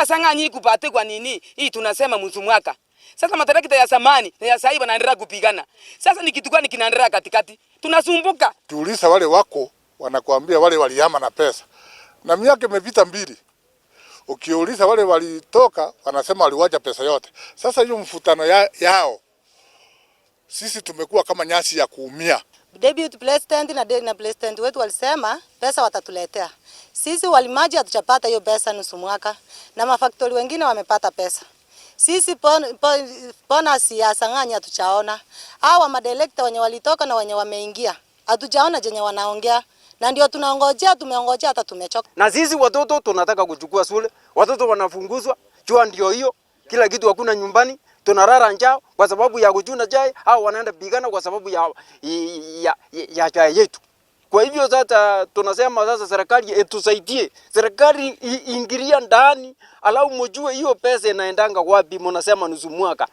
Sasa ng'anyi kupate kwa nini? Hii tunasema nusu mwaka. Sasa matarakita ya zamani na ya sasa wanaendelea kupigana. Sasa ni kitu gani kinaendelea katikati? Tunasumbuka. Tuuliza wale wako wanakuambia wale walihama na pesa. Na miaka imepita 2. Ukiuliza wale walitoka wanasema waliwacha pesa yote. Sasa hiyo mfutano yao sisi tumekuwa kama nyasi ya kuumia. Deputy President na President wetu walisema pesa watatuletea. Sisi walimaji hatujapata hiyo pesa nusu mwaka na mafaktori wengine wamepata pesa. Sisi pona siasa ng'anyi hatuchaona. Hawa madirekta wenye walitoka na wenye wameingia hatujaona jenye wanaongea. Na ndio tumeongojea hata tumechoka. Na sisi watoto tunataka kuchukua shule, watoto wanafunguzwa, jua ndio hiyo, kila kitu hakuna nyumbani, tunarara njaa kwa sababu ya kuchuna chai au wanaenda pigana kwa sababu ya chai yetu. Kwa hivyo sasa tunasema sasa serikali etusaidie, serikali iingilia ndani, alau mjue hiyo pesa inaendanga wapi, mnasema nusu mwaka.